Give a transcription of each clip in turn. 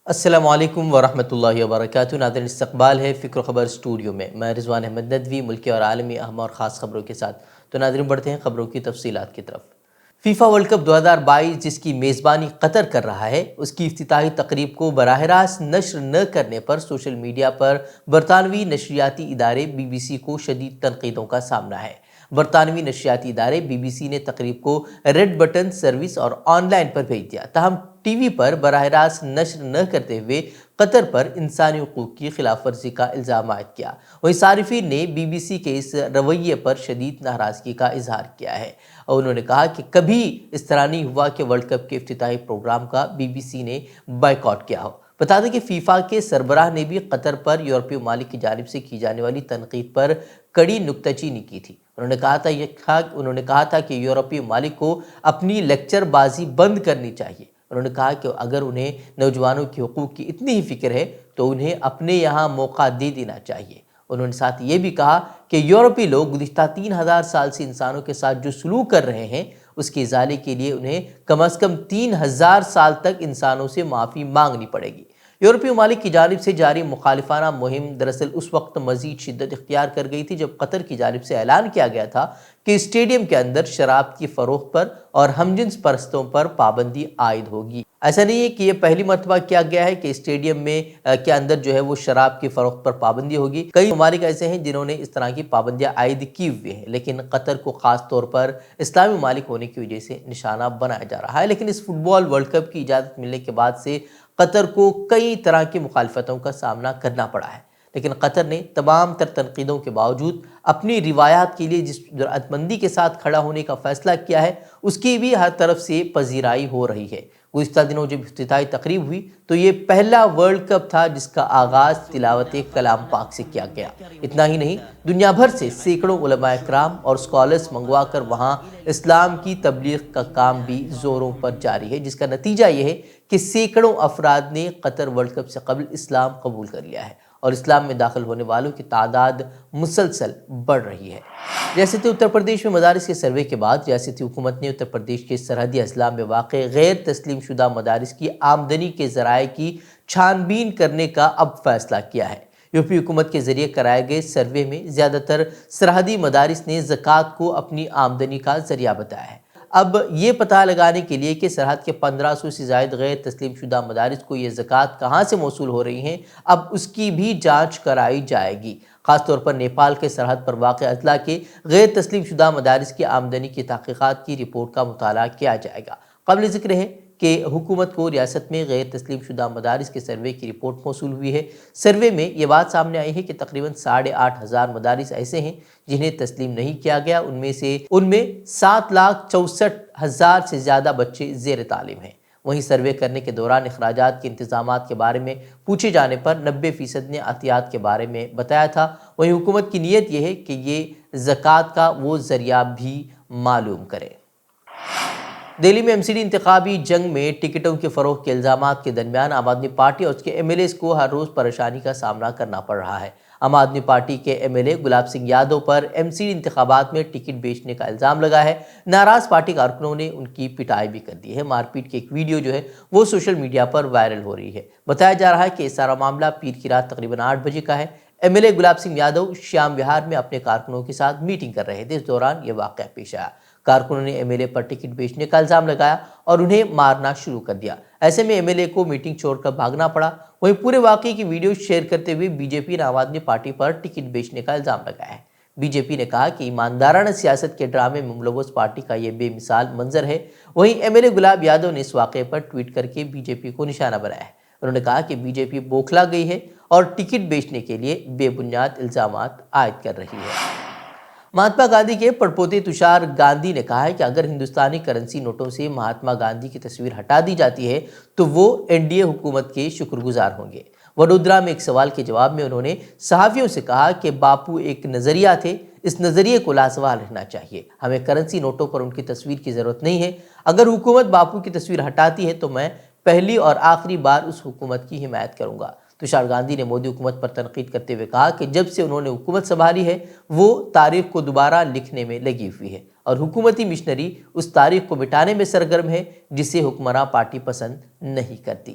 السلام علیکم ورحمۃ اللہ وبرکاتہ۔ ناظرین، استقبال ہے فکر و خبر اسٹوڈیو میں رضوان احمد ندوی ملکی اور عالمی اہم اور خاص خبروں کے ساتھ۔ تو ناظرین، بڑھتے ہیں خبروں کی تفصیلات کی طرف۔ فیفا ورلڈ کپ 2022 جس کی میزبانی قطر کر رہا ہے، اس کی افتتاحی تقریب کو براہ راست نشر نہ کرنے پر سوشل میڈیا پر برطانوی نشریاتی ادارے BBC کو شدید تنقیدوں کا سامنا ہے۔ برطانوی نشریاتی ادارے BBC نے تقریب کو ریڈ بٹن سروس اور آن لائن پر بھیج دیا، تاہم ٹی وی پر براہ راست نشر نہ کرتے ہوئے قطر پر انسانی حقوق کی خلاف ورزی کا الزام عائد کیا۔ وہیں صارفین نے BBC کے اس رویے پر شدید ناراضگی کا اظہار کیا ہے اور انہوں نے کہا کہ کبھی اس طرح نہیں ہوا کہ ورلڈ کپ کے افتتاحی پروگرام کا BBC نے بائیکاٹ کیا ہو۔ بتا دیں کہ فیفا کے سربراہ نے بھی قطر پر یورپی ممالک کی جانب سے کی جانے والی تنقید پر کڑی نکتہ چینی کی تھی۔ انہوں نے کہا تھا کہ یورپی ممالک کو اپنی لیکچر بازی بند کرنی چاہیے۔ انہوں نے کہا کہ اگر انہیں نوجوانوں کے حقوق کی اتنی ہی فکر ہے تو انہیں اپنے یہاں موقع دے دینا چاہیے۔ انہوں نے ساتھ یہ بھی کہا کہ یورپی لوگ گزشتہ 3000 سال سے انسانوں کے ساتھ جو سلوک کر رہے ہیں، اس کے ازالے کے لیے انہیں کم از کم 3000 سال تک انسانوں سے معافی مانگنی پڑے گی۔ یورپی ممالک کی جانب سے جاری مخالفانہ مہم دراصل اس وقت مزید شدت اختیار کر گئی تھی جب قطر کی جانب سے اعلان کیا گیا تھا کہ اسٹیڈیم کے اندر شراب کی فروخت پر اور ہم جنس پرستوں پر پابندی عائد ہوگی۔ ایسا نہیں ہے کہ یہ پہلی مرتبہ کیا گیا ہے کہ اسٹیڈیم میں کے اندر جو ہے وہ شراب کی فروخت پر پابندی ہوگی۔ کئی ممالک ایسے ہیں جنہوں نے اس طرح کی پابندیاں عائد کی ہوئی ہیں، لیکن قطر کو خاص طور پر اسلامی ممالک ہونے کی وجہ سے نشانہ بنایا جا رہا ہے۔ لیکن اس فٹ بال ورلڈ کپ کی اجازت ملنے کے بعد سے قطر کو کئی طرح کی مخالفتوں کا سامنا کرنا پڑا ہے، لیکن قطر نے تمام تر تنقیدوں کے باوجود اپنی روایات کے لیے جس جرأت مندی کے ساتھ کھڑا ہونے کا فیصلہ کیا ہے، اس کی بھی ہر طرف سے پذیرائی ہو رہی ہے۔ گزشتہ دنوں جب افتتاحی تقریب ہوئی تو یہ پہلا ورلڈ کپ تھا جس کا آغاز تلاوت کلام پاک سے کیا گیا۔ اتنا ہی نہیں، دنیا بھر سے سینکڑوں علماء کرام اور اسکالرز منگوا کر وہاں اسلام کی تبلیغ کا کام بھی زوروں پر جاری ہے، جس کا نتیجہ یہ ہے کہ سینکڑوں افراد نے قطر ورلڈ کپ سے قبل اسلام قبول کر لیا ہے اور اسلام میں داخل ہونے والوں کی تعداد مسلسل بڑھ رہی ہے۔ ریاست اتر پردیش میں مدارس کے سروے کے بعد ریاستی حکومت نے اتر پردیش کے سرحدی اضلاع میں واقع غیر تسلیم شدہ مدارس کی آمدنی کے ذرائع کی چھان بین کرنے کا اب فیصلہ کیا ہے۔ یوپی حکومت کے ذریعے کرائے گئے سروے میں زیادہ تر سرحدی مدارس نے زکوٰۃ کو اپنی آمدنی کا ذریعہ بتایا ہے۔ اب یہ پتہ لگانے کے لیے کہ سرحد کے 1500 سے زائد غیر تسلیم شدہ مدارس کو یہ زکوٰۃ کہاں سے موصول ہو رہی ہیں، اب اس کی بھی جانچ کرائی جائے گی۔ خاص طور پر نیپال کے سرحد پر واقع اضلاع کے غیر تسلیم شدہ مدارس کی آمدنی کی تحقیقات کی رپورٹ کا مطالعہ کیا جائے گا۔ قابل ذکر ہے کہ حکومت کو ریاست میں غیر تسلیم شدہ مدارس کے سروے کی رپورٹ موصول ہوئی ہے۔ سروے میں یہ بات سامنے آئی ہے کہ تقریباً 8500 مدارس ایسے ہیں جنہیں تسلیم نہیں کیا گیا، ان میں 7,64,000 سے زیادہ بچے زیر تعلیم ہیں۔ وہیں سروے کرنے کے دوران اخراجات کے انتظامات کے بارے میں پوچھے جانے پر 90% نے احتیاط کے بارے میں بتایا تھا۔ وہیں حکومت کی نیت یہ ہے کہ یہ زکوٰۃ کا وہ ذریعہ بھی معلوم کرے۔ دہلی میں MCD انتخابی جنگ میں ٹکٹوں کے فروغ کے الزامات کے درمیان عام آدمی پارٹی اور اس کے MLAs کو ہر روز پریشانی کا سامنا کرنا پڑ رہا ہے۔ عام آدمی پارٹی کے MLA گلاب سنگھ یادو پر MCD انتخابات میں ٹکٹ بیچنے کا الزام لگا ہے۔ ناراض پارٹی کارکنوں نے ان کی پٹائی بھی کر دی ہے۔ مار پیٹ کی ایک ویڈیو جو ہے وہ سوشل میڈیا پر وائرل ہو رہی ہے۔ بتایا جا رہا ہے کہ یہ سارا معاملہ پیر کی رات تقریباً 8 بجے کا ہے۔ MLA گلاب سنگھ یادو شیام وہار میں اپنے کارکنوں کے ساتھ میٹنگ کر رہے تھے، اس دوران یہ واقعہ پیش آیا۔ کارکنوں نے MLA پر ٹکٹ بیچنے کا الزام لگایا اور انہیں مارنا شروع کر دیا۔ ایسے میں MLA کو میٹنگ چھوڑ کر بھاگنا پڑا۔ وہیں پورے واقعے کی ویڈیو شیئر کرتے ہوئے BJP نے عام آدمی پارٹی پر ٹکٹ بیچنے کا الزام لگایا ہے۔ BJP نے کہا کہ ایماندارانہ سیاست کے ڈرامے میں ملوث پارٹی کا یہ بے مثال منظر ہے۔ وہیں MLA گلاب یادو نے اس واقعے پر ٹویٹ کر کے BJP کو نشانہ بنایا ہے۔ انہوں نے کہا کہ BJP بوکھلا گئی ہے اور ٹکٹ بیچنے کے لیے بے بنیاد الزامات عائد کر رہی ہے۔ مہاتما گاندھی کے پڑپوتے تشار گاندھی نے کہا ہے کہ اگر ہندوستانی کرنسی نوٹوں سے مہاتما گاندھی کی تصویر ہٹا دی جاتی ہے تو وہ NDA حکومت کے شکر گزار ہوں گے۔ وڈودرا میں ایک سوال کے جواب میں انہوں نے صحافیوں سے کہا کہ باپو ایک نظریہ تھے، اس نظریے کو لازوال رہنا چاہیے، ہمیں کرنسی نوٹوں پر ان کی تصویر کی ضرورت نہیں ہے۔ اگر حکومت باپو کی تصویر ہٹاتی ہے تو میں پہلی اور آخری بار اس حکومت کی حمایت کروں گا۔ تشار گاندھی نے مودی حکومت پر تنقید کرتے ہوئے کہا کہ جب سے انہوں نے حکومت سنبھالی ہے وہ تاریخ کو دوبارہ لکھنے میں لگی ہوئی ہے اور حکومتی مشنری اس تاریخ کو مٹانے میں سرگرم ہے جسے حکمراں پارٹی پسند نہیں کرتی۔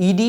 ED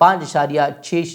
5.6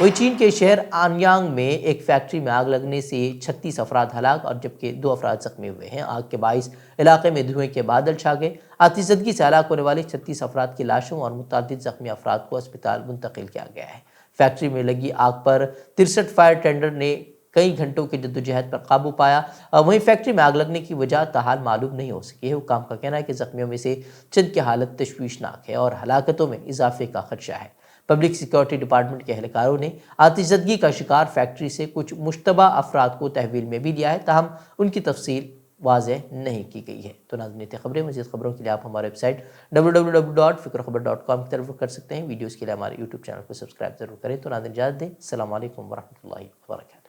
وہی چین کے شہر آنیانگ میں ایک فیکٹری میں آگ لگنے سے 36 افراد ہلاک اور جبکہ 2 افراد زخمی ہوئے ہیں۔ آگ کے باعث علاقے میں دھوئیں کے بادل چھا گئے۔ آتش زدگی سے ہلاک ہونے والے 36 افراد کی لاشوں اور متعدد زخمی افراد کو اسپتال منتقل کیا گیا ہے۔ فیکٹری میں لگی آگ پر 63 فائر ٹینڈر نے کئی گھنٹوں کی جدوجہد پر قابو پایا۔ وہیں فیکٹری میں آگ لگنے کی وجہ تاحال معلوم نہیں ہو سکی ہے۔ حکام کا کہنا ہے کہ زخمیوں میں سے چند کی حالت تشویشناک ہے اور ہلاکتوں میں اضافے کا خدشہ ہے۔ پبلک سیکورٹی ڈپارٹمنٹ کے اہلکاروں نے آتش زدگی کا شکار فیکٹری سے کچھ مشتبہ افراد کو تحویل میں بھی لیا ہے، تاہم ان کی تفصیل واضح نہیں کی گئی ہے۔ تو ناظرین، یہ خبریں، مزید خبروں کے لیے آپ ہمارے ویب سائٹ www.fikrkhabar.com کی طرف کر سکتے ہیں۔ ویڈیوز کے لیے ہمارے یوٹیوب چینل کو سبسکرائب ضرور کریں۔ تو ناظرین، اجازت دیں۔ السلام علیکم ورحمۃ اللہ وبرکاتہ۔